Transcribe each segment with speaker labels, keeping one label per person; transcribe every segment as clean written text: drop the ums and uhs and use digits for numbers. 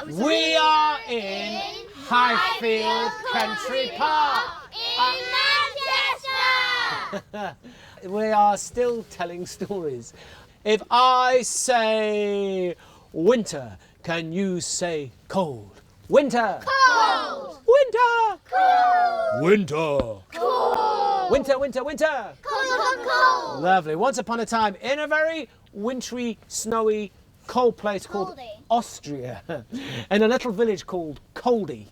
Speaker 1: We are in Highfield Country Park
Speaker 2: in Manchester.
Speaker 1: We are still telling stories. If I say winter, can you say cold? Winter.
Speaker 2: Cold.
Speaker 1: Winter.
Speaker 2: Cold.
Speaker 1: Winter.
Speaker 2: Cold.
Speaker 1: Winter, winter, winter.
Speaker 2: Cold.
Speaker 1: Lovely. Once upon a time, in a very wintry, snowy, cold place called
Speaker 2: Coldy.
Speaker 1: Austria, in a little village called Coldy,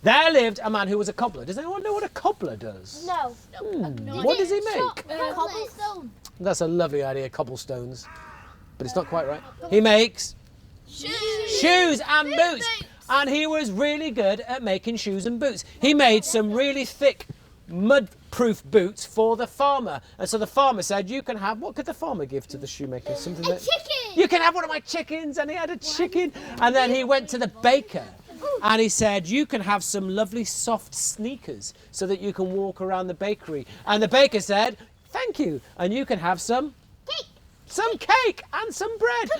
Speaker 1: there lived a man who was a cobbler. Does anyone know what a cobbler does?
Speaker 2: No.
Speaker 1: What does he make?
Speaker 2: Cobblestone.
Speaker 1: That's a lovely idea, cobblestones. But it's not quite right. He makes shoes and boots. And he was really good at making shoes and boots. He made some really thick, mud-proof boots for the farmer. And so the farmer said, you can have, what could the farmer give to the shoemaker? Something
Speaker 2: A
Speaker 1: that,
Speaker 2: chicken.
Speaker 1: you can have one of my chickens. And he had a chicken. And then he went to the baker. And he said, you can have some lovely soft sneakers so that you can walk around the bakery. And the baker said, thank you. And you can have some cake and some bread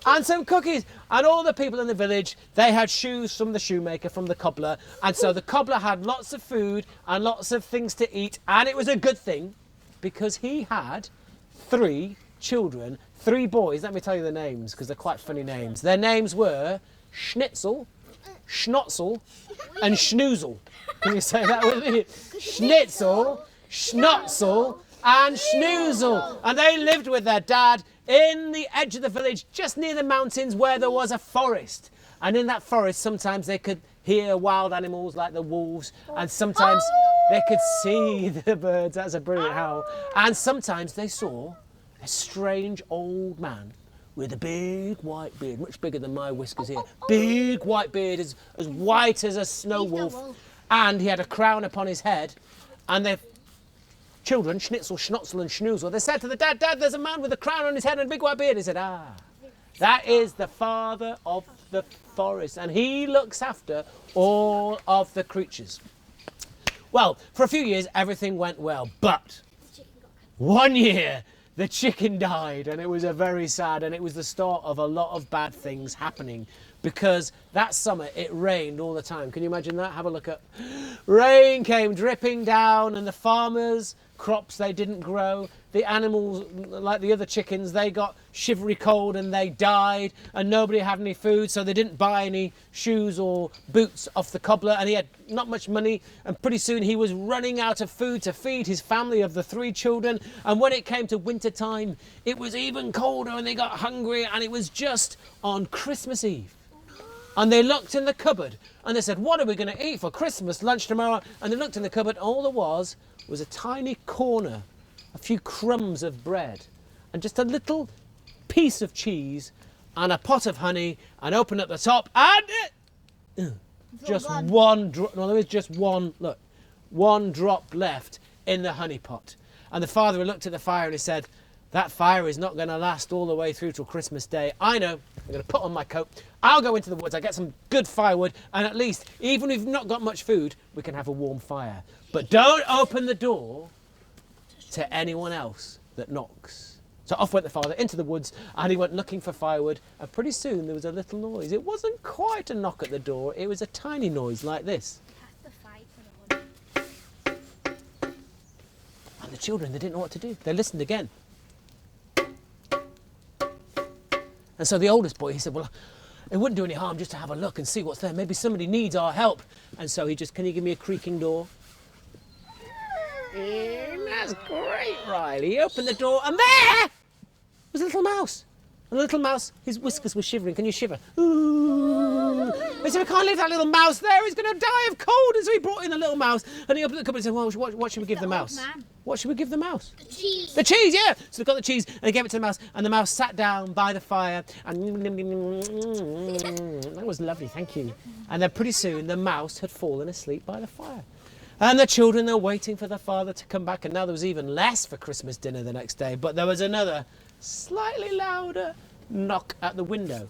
Speaker 1: and some cookies. And all the people in the village, they had shoes from the shoemaker, from the cobbler. And so the cobbler had lots of food and lots of things to eat. And it was a good thing because he had 3 children, 3 boys. Let me tell you the names because they're quite funny names. Their names were Schnitzel, Schnotzel and Schnoozle. Can you say that with me? Schnitzel, Schnotzel and Schnoozle. And they lived with their dad in the edge of the village, just near the mountains where there was a forest. And in that forest, sometimes they could hear wild animals like the wolves, and sometimes they could see the birds. That's a brilliant howl. And sometimes they saw a strange old man with a big white beard, much bigger than my whiskers here. Big white beard, as white as a snow wolf. And he had a crown upon his head. And their children, Schnitzel, Schnotzel and Schnoozle, they said to the dad, Dad, there's a man with a crown on his head and a big white beard. He said, that is the father of the forest. And he looks after all of the creatures. Well, for a few years, everything went well. But one year, the chicken died, and it was a very sad, and it was the start of a lot of bad things happening because that summer it rained all the time. Can you imagine that? Have a look at rain came dripping down, and the farmers' crops, they didn't grow. The animals, like the other chickens, they got shivery cold and they died, and nobody had any food, so they didn't buy any shoes or boots off the cobbler, and he had not much money, and pretty soon he was running out of food to feed his family of the 3 children. And when it came to winter time, it was even colder and they got hungry, and it was just on Christmas Eve. And they looked in the cupboard and they said, what are we going to eat for Christmas lunch tomorrow? And they looked in the cupboard, and all there was a tiny corner, a few crumbs of bread, and just a little piece of cheese, and a pot of honey, and open at the top, and just one drop. No, there is just one. Look, one drop left in the honey pot. And the father looked at the fire and he said, that fire is not going to last all the way through till Christmas Day. I know. I'm going to put on my coat. I'll go into the woods. I'll get some good firewood, and at least, even if we've not got much food, we can have a warm fire. But don't open the door to anyone else that knocks. So off went the father into the woods, and he went looking for firewood, and pretty soon there was a little noise. It wasn't quite a knock at the door, it was a tiny noise like this. And the children, they didn't know what to do. They listened again. And so the oldest boy, he said, well, it wouldn't do any harm just to have a look and see what's there. Maybe somebody needs our help. And so he just, can you give me a creaking door? That's great, Riley. He opened the door, and there was a little mouse. And the little mouse, his whiskers were shivering. Can you shiver? Ooh. He said, we can't leave that little mouse there. He's going to die of cold. And so he brought in the little mouse, and he opened the cupboard and said, well, what should we give the mouse? What should we give the mouse?
Speaker 2: The cheese.
Speaker 1: The cheese, yeah. So they got the cheese, and they gave it to the mouse, and the mouse sat down by the fire, and that was lovely, thank you. And then pretty soon, the mouse had fallen asleep by the fire. And the children, they're waiting for the father to come back, and now there was even less for Christmas dinner the next day, but there was another slightly louder knock at the window.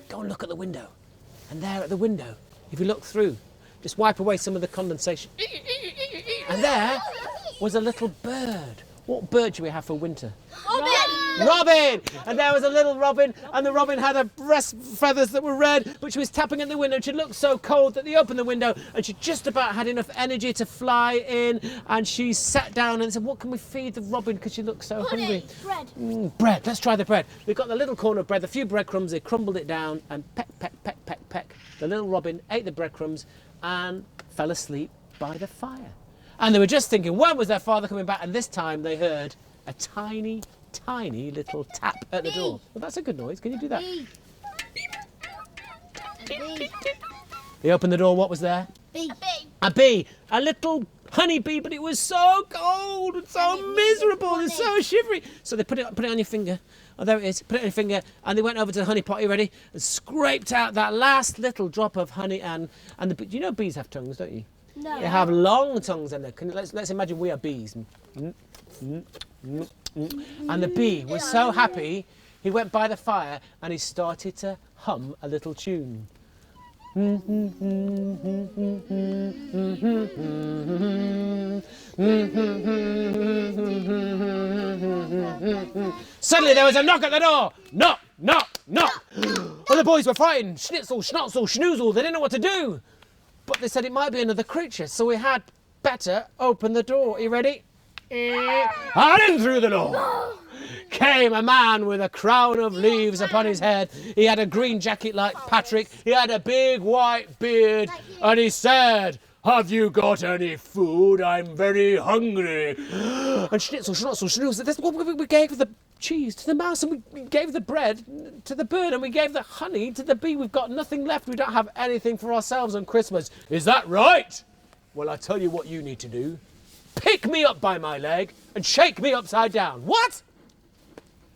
Speaker 1: Go and look at the window. And there at the window, if you look through, just wipe away some of the condensation. And there was a little bird. What bird do we have for winter? Robin! And there was a little robin, and the robin had her breast feathers that were red, but she was tapping at the window, and she looked so cold that they opened the window, and she just about had enough energy to fly in, and she sat down and said, what can we feed the robin, because she looked so hungry?
Speaker 2: Bread.
Speaker 1: Bread, let's try the bread. They got the little corner of bread, a few breadcrumbs, they crumbled it down, and peck, peck, peck, peck, peck. The little robin ate the breadcrumbs and fell asleep by the fire. And they were just thinking, when was their father coming back? And this time they heard a tiny, tiny little tap at the door. Well, that's a good noise. Can you do that?
Speaker 2: Bee. Bee.
Speaker 1: They opened the door. What was there?
Speaker 2: Bee.
Speaker 1: A bee. A little honey bee, but it was so cold and so miserable and so shivery. So they put it on your finger. Oh, there it is. Put it on your finger. And they went over to the honey pot. You ready? And scraped out that last little drop of honey. And you know bees have tongues, don't you?
Speaker 2: No.
Speaker 1: They have long tongues in there. Let's imagine we are bees. And the bee was so happy, he went by the fire and he started to hum a little tune. Suddenly there was a knock at the door. Knock, knock, knock. All the boys were frightened. Schnitzel, schnotzel, schnoozle. They didn't know what to do. But they said it might be another creature, so we had better open the door. Are you ready? And in through the door came a man with a crown of leaves upon his head. He had a green jacket like Patrick. He had a big white beard. And he said, have you got any food? I'm very hungry. And Schnitzel, Schnotzel, Schnoozle, that's what we gave the cheese to the mouse, and we gave the bread to the bird, and we gave the honey to the bee. We've got nothing left. We don't have anything for ourselves on Christmas. Is that right? Well, I tell you what you need to do. Pick me up by my leg and shake me upside down. What?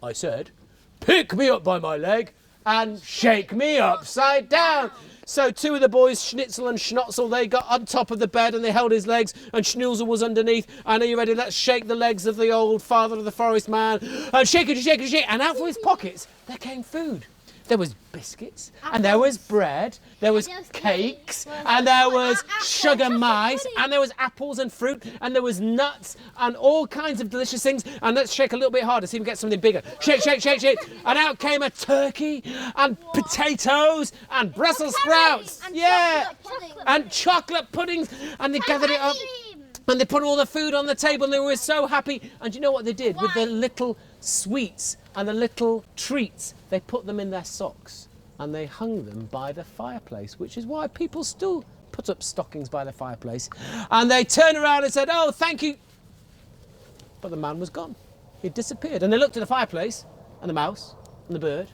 Speaker 1: I said, pick me up by my leg and shake me upside down. So two of the boys, Schnitzel and Schnotzel, they got on top of the bed and they held his legs, and Schnoozle was underneath. And are you ready? Let's shake the legs of the old father of the forest man. And shake it, shake it, shake it. And out from his pockets, there came food. There was biscuits, and there was bread, there was cakes, and there was sugar mice, and there was apples and fruit, and there was nuts, and all kinds of delicious things. And let's shake a little bit harder, see if we can get something bigger. Shake, shake, shake, shake. And out came a turkey, and potatoes, and Brussels sprouts. Yeah, and chocolate puddings. And they gathered it up, and they put all the food on the table, and they were so happy. And you know what they did? With the little sweets and the little treats, they put them in their socks and they hung them by the fireplace, which is why people still put up stockings by the fireplace. And they turned around and said, oh, thank you. But the man was gone. He'd disappeared. And they looked at the fireplace, and the mouse, and the bird,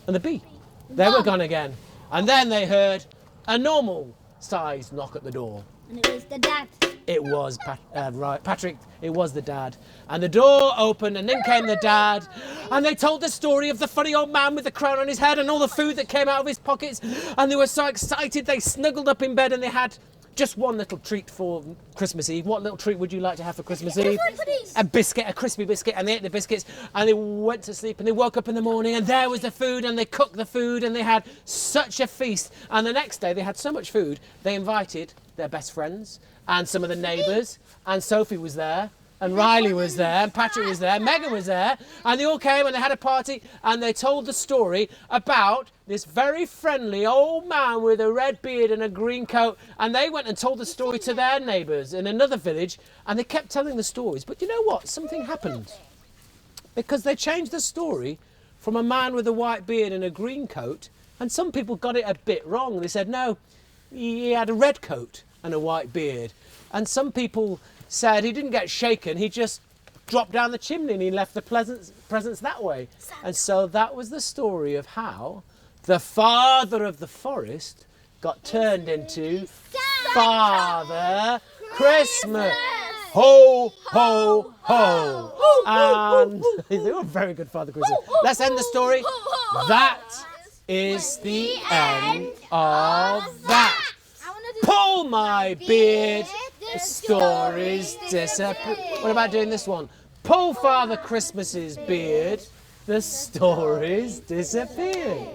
Speaker 1: and the bee. They were gone again. And then they heard a normal-sized knock at the door.
Speaker 2: And it was the dad.
Speaker 1: It was Patrick, it was the dad. And the door opened, and then came the dad, and they told the story of the funny old man with the crown on his head and all the food that came out of his pockets. And they were so excited, they snuggled up in bed, and they had just one little treat for Christmas Eve. What little treat would you like to have for Christmas Eve? A biscuit, a crispy biscuit, and they ate the biscuits, and they went to sleep, and they woke up in the morning, and there was the food, and they cooked the food, and they had such a feast. And the next day, they had so much food, they invited their best friends, and some of the neighbours, and Sophie was there, and Riley was there, and Patrick was there, Megan was there, and they all came and they had a party, and they told the story about this very friendly old man with a red beard and a green coat, and they went and told the story to their neighbours in another village, and they kept telling the stories. But you know what? Something happened. Because they changed the story from a man with a white beard and a green coat, and some people got it a bit wrong. They said, no, he had a red coat and a white beard. And some people said he didn't get shaken, he just dropped down the chimney and he left the presents that way. And so that was the story of how the father of the forest got turned into Father Christmas. Ho, ho, ho. And they were very good, Father Christmas. Let's end the story. That is the end of that. Pull my beard, the stories disappear. What about doing this one? Pull Father Christmas's beard, the stories disappear.